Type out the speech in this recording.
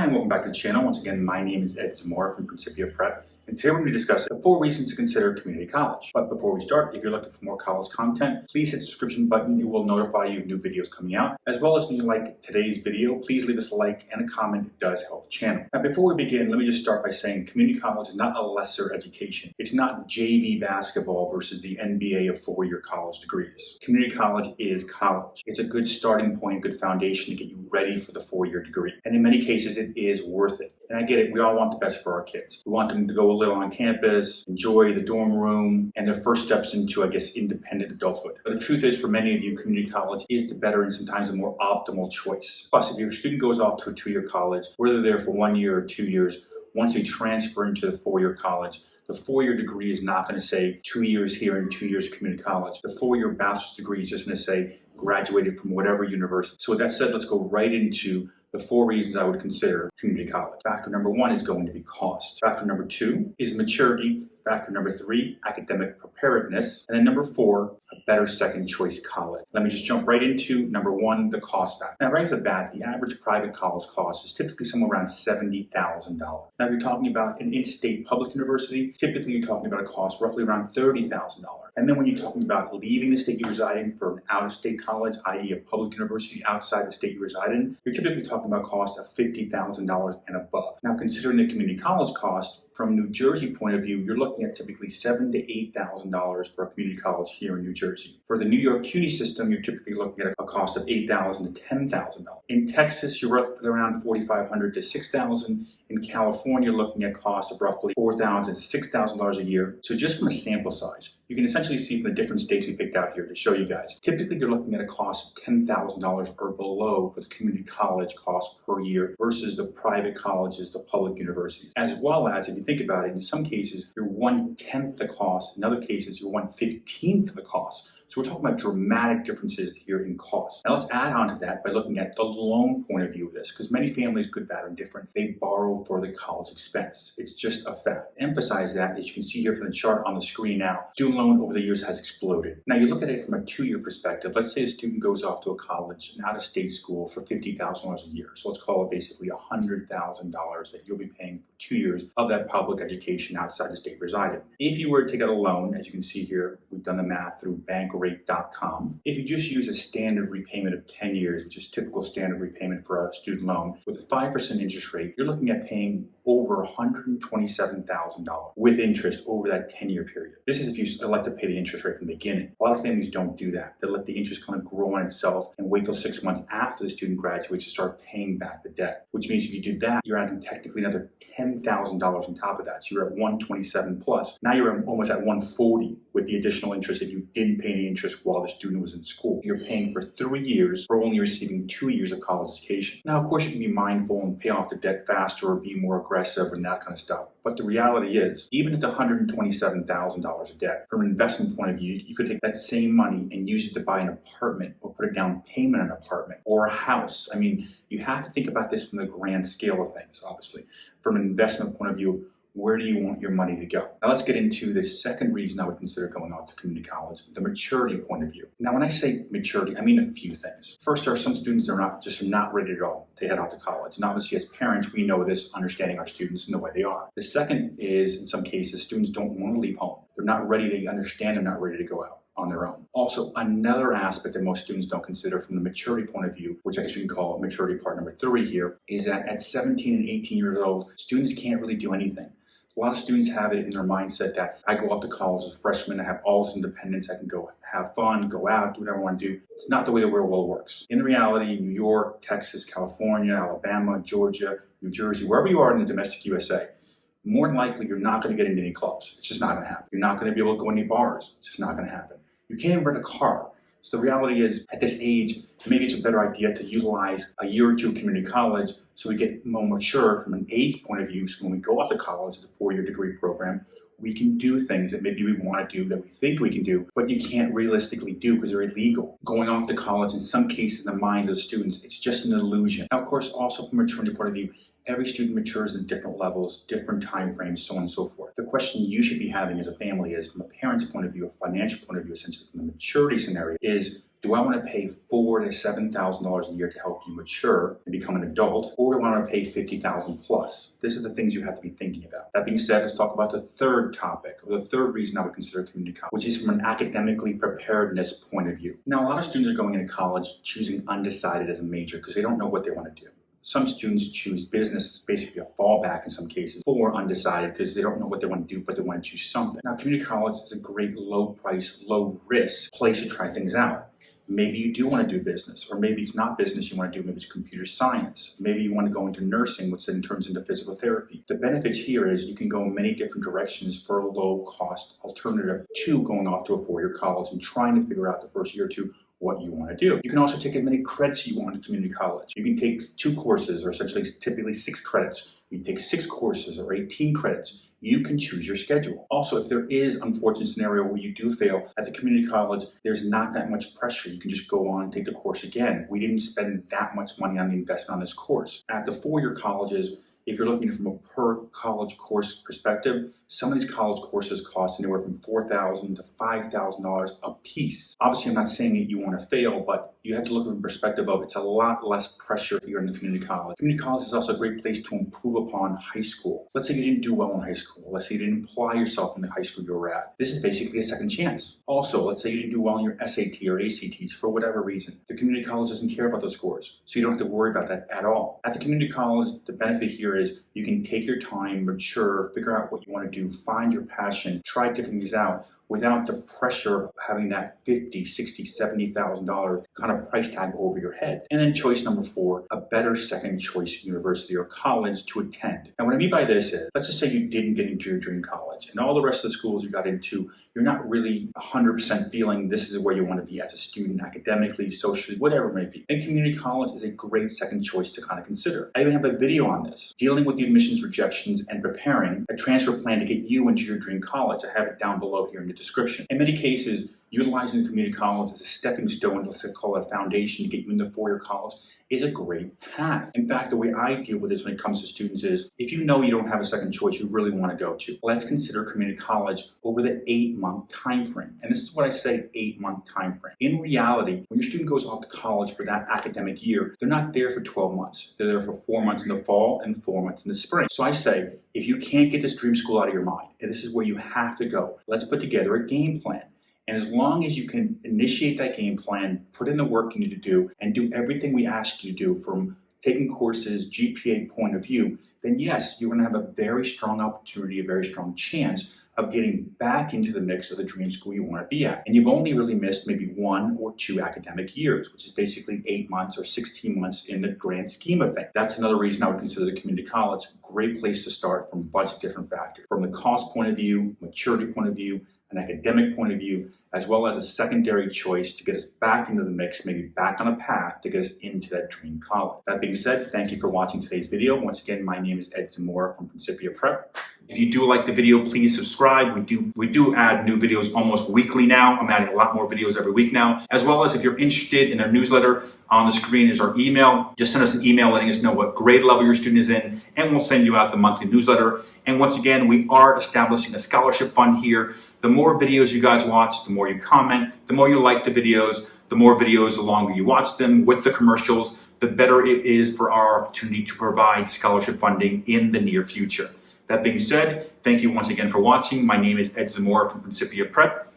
and welcome back to the channel. Once again, my name is Ed Zamora from Principia Prep, and today we're going to discuss the 4 reasons to consider community college. But before we start, if you're looking for more college content, please hit the subscription button. It will notify you of new videos coming out. As well as when you like today's video, please leave us a like and a comment. It does help the channel. Now, before we begin, let me just start by saying community college is not a lesser education. It's not JV basketball versus the NBA of 4-year college degrees. Community college is college. It's a good starting point, good foundation to get you ready for the 4-year degree. And in many cases, it is worth it. And I get it, we all want the best for our kids. We want them to go a little on campus, enjoy the dorm room, and their first steps into, independent adulthood. But the truth is, for many of you, community college is the better and sometimes the more optimal choice. Plus, if your student goes off to a 2-year college, whether they're there for 1 year or 2 years, once you transfer into the 4-year college, the 4-year degree is not going to say 2 years here and 2 years of community college. The 4-year bachelor's degree is just going to say graduated from whatever university. So with that said, let's go right into the 4 reasons I would consider community college. Factor number 1 is going to be cost. Factor number 2 is maturity. Factor number 3, academic preparedness. And then number 4, a better second choice college. Let me just jump right into number 1, the cost factor. Now, right off the bat, the average private college cost is typically somewhere around $70,000. Now, if you're talking about an in-state public university, typically you're talking about a cost roughly around $30,000. And then when you're talking about leaving the state you reside in for an out-of-state college, i.e. a public university outside the state you reside in, you're typically talking about costs of $50,000 and above. Now, considering the community college cost, from New Jersey point of view, you're looking at typically $7,000 to $8,000 for a community college here in New Jersey. For the New York CUNY system, you're typically looking at a cost of $8,000 to $10,000. In Texas, you're roughly around $4,500 to $6,000. In California, you're looking at costs of roughly $4,000 to $6,000 a year. So just from a sample size, you can essentially see from the different states we picked out here to show you guys. Typically, you're looking at a cost of $10,000 or below for the community college cost per year versus the private colleges, the public universities. As well as, if you think about it, in some cases, you're 1/10 the cost. In other cases, you're 1/15 the cost. So we're talking about dramatic differences here in cost. Now let's add on to that by looking at the loan point of view of this, because many families, good, bad, or indifferent, they borrow for the college expense. It's just a fact. Emphasize that, as you can see here from the chart on the screen now, student loan over the years has exploded. Now you look at it from a 2-year perspective. Let's say a student goes off to a college, an out-of-state school for $50,000 a year. So let's call it basically $100,000 that you'll be paying for 2 years of that public education outside the state residing. If you were to take out a loan, as you can see here, we've done the math through bankrate.com. If you just use a standard repayment of 10 years, which is typical standard repayment for a student loan, with a 5% interest rate, you're looking at paying over $127,000 with interest over that 10-year period. This is if you elect to pay the interest rate from the beginning. A lot of families don't do that. They let the interest kind of grow on itself and wait till 6 months after the student graduates to start paying back the debt, which means if you do that, you're adding technically another $10,000 on top of that. So you're at 127 plus. Now you're almost at 140 with the additional interest if you didn't pay any interest while the student was in school. You're paying for 3 years for only receiving 2 years of college education. Now, of course, you can be mindful and pay off the debt faster or be more aggressive and that kind of stuff. But the reality is, even at the $127,000 of debt, from an investment point of view, you could take that same money and use it to buy an apartment or put a down payment on an apartment or a house. I mean, you have to think about this from the grand scale of things, obviously. From an investment point of view, where do you want your money to go? Now let's get into the second reason I would consider going off to community college, the maturity point of view. Now when I say maturity, I mean a few things. First, there are some students that are not ready at all to head off to college. And obviously as parents, we know this, understanding our students and the way they are. The second is, in some cases, students don't want to leave home. They're not ready, they understand they're not ready to go out on their own. Also, another aspect that most students don't consider from the maturity point of view, which I guess we can call maturity part number 3 here, is that at 17 and 18 years old, students can't really do anything. A lot of students have it in their mindset that I go off to college as a freshman, I have all this independence, I can go have fun, go out, do whatever I want to do. It's not the way the real world works. In reality, New York, Texas, California, Alabama, Georgia, New Jersey, wherever you are in the domestic USA, more than likely you're not going to get into any clubs. It's just not going to happen. You're not going to be able to go to any bars. It's just not going to happen. You can't even rent a car. So the reality is, at this age, maybe it's a better idea to utilize a year or two community college so we get more mature from an age point of view. So when we go off to college, the 4-year degree program, we can do things that maybe we want to do, that we think we can do, but you can't realistically do because they're illegal. Going off to college, in some cases, in the mind of the students, it's just an illusion. Now, of course, also from a maturity point of view, Every student matures in different levels, different time frames, so on and so forth. The question you should be having as a family is, from a parent's point of view, a financial point of view, essentially from the maturity scenario, is do I want to pay $4,000 to $7,000 a year to help you mature and become an adult, or do I want to pay $50,000 plus? These are the things you have to be thinking about. That being said, let's talk about the third topic, or the third reason I would consider community college, which is from an academically preparedness point of view. Now, a lot of students are going into college choosing undecided as a major because they don't know what they want to do. Some students choose business as basically a fallback in some cases, or undecided because they don't know what they want to do, but they want to choose something. Now, community college is a great low price, low risk place to try things out. Maybe you do want to do business, or maybe it's not business you want to do, maybe it's computer science. Maybe you want to go into nursing, which then turns into physical therapy. The benefits here is you can go in many different directions for a low cost alternative to going off to a four-year college and trying to figure out the first year or two what you want to do. You can also take as many credits you want in community college. You can take 2 courses, or essentially typically 6 credits. You can take 6 courses or 18 credits. You can choose your schedule. Also, if there is an unfortunate scenario where you do fail at the community college, there's not that much pressure. You can just go on and take the course again. We didn't spend that much money on the investment on this course. At the four-year colleges, if you're looking from a per college course perspective, some of these college courses cost anywhere from $4,000 to $5,000 a piece. Obviously, I'm not saying that you want to fail, but you have to look from the perspective of it's a lot less pressure here in the community college. Community college is also a great place to improve upon high school. Let's say you didn't do well in high school. Let's say you didn't apply yourself in the high school you were at. This is basically a second chance. Also, let's say you didn't do well in your SAT or ACTs for whatever reason. The community college doesn't care about those scores, so you don't have to worry about that at all. At the community college, the benefit here is you can take your time, mature, figure out what you want to do, find your passion, try different things out without the pressure of having that $50,000, $60,000, $70,000 kind of price tag over your head. And then choice number 4, a better second choice university or college to attend. And what I mean by this is, let's just say you didn't get into your dream college and all the rest of the schools you got into, you're not really 100% feeling this is where you want to be as a student, academically, socially, whatever it may be. And community college is a great second choice to kind of consider. I even have a video on this, dealing with the admissions rejections and preparing a transfer plan to get you into your dream college. I have it down below here in the description. In many cases, utilizing the community college as a stepping stone, let's call it a foundation to get you into four-year college, is a great path. In fact, the way I deal with this when it comes to students is, if you know you don't have a second choice you really want to go to, let's consider community college over the 8-month time frame. And this is what I say, 8-month time frame. In reality, when your student goes off to college for that academic year, they're not there for 12 months. They're there for 4 months in the fall and 4 months in the spring. So I say, if you can't get this dream school out of your mind, and this is where you have to go, let's put together a game plan. And as long as you can initiate that game plan, put in the work you need to do, and do everything we ask you to do from taking courses, GPA point of view, then yes, you're going to have a very strong opportunity, a very strong chance of getting back into the mix of the dream school you want to be at. And you've only really missed maybe 1 or 2 academic years, which is basically 8 months or 16 months in the grand scheme of things. That's another reason I would consider the community college a great place to start from a bunch of different factors. From the cost point of view, maturity point of view, an academic point of view, as well as a secondary choice to get us back into the mix, maybe back on a path to get us into that dream college. That being said, thank you for watching today's video. Once again, my name is Ed Zamora from Principia Prep. If you do like the video, please subscribe. We do add new videos almost weekly now. I'm adding a lot more videos every week now. As well as if you're interested in our newsletter, on the screen is our email. Just send us an email letting us know what grade level your student is in, and we'll send you out the monthly newsletter. And once again, we are establishing a scholarship fund here. The more videos you guys watch, the more you comment, the more you like the videos, the longer you watch them with the commercials, the better it is for our opportunity to provide scholarship funding in the near future. That being said, thank you once again for watching. My name is Ed Zamora from Principia Prep.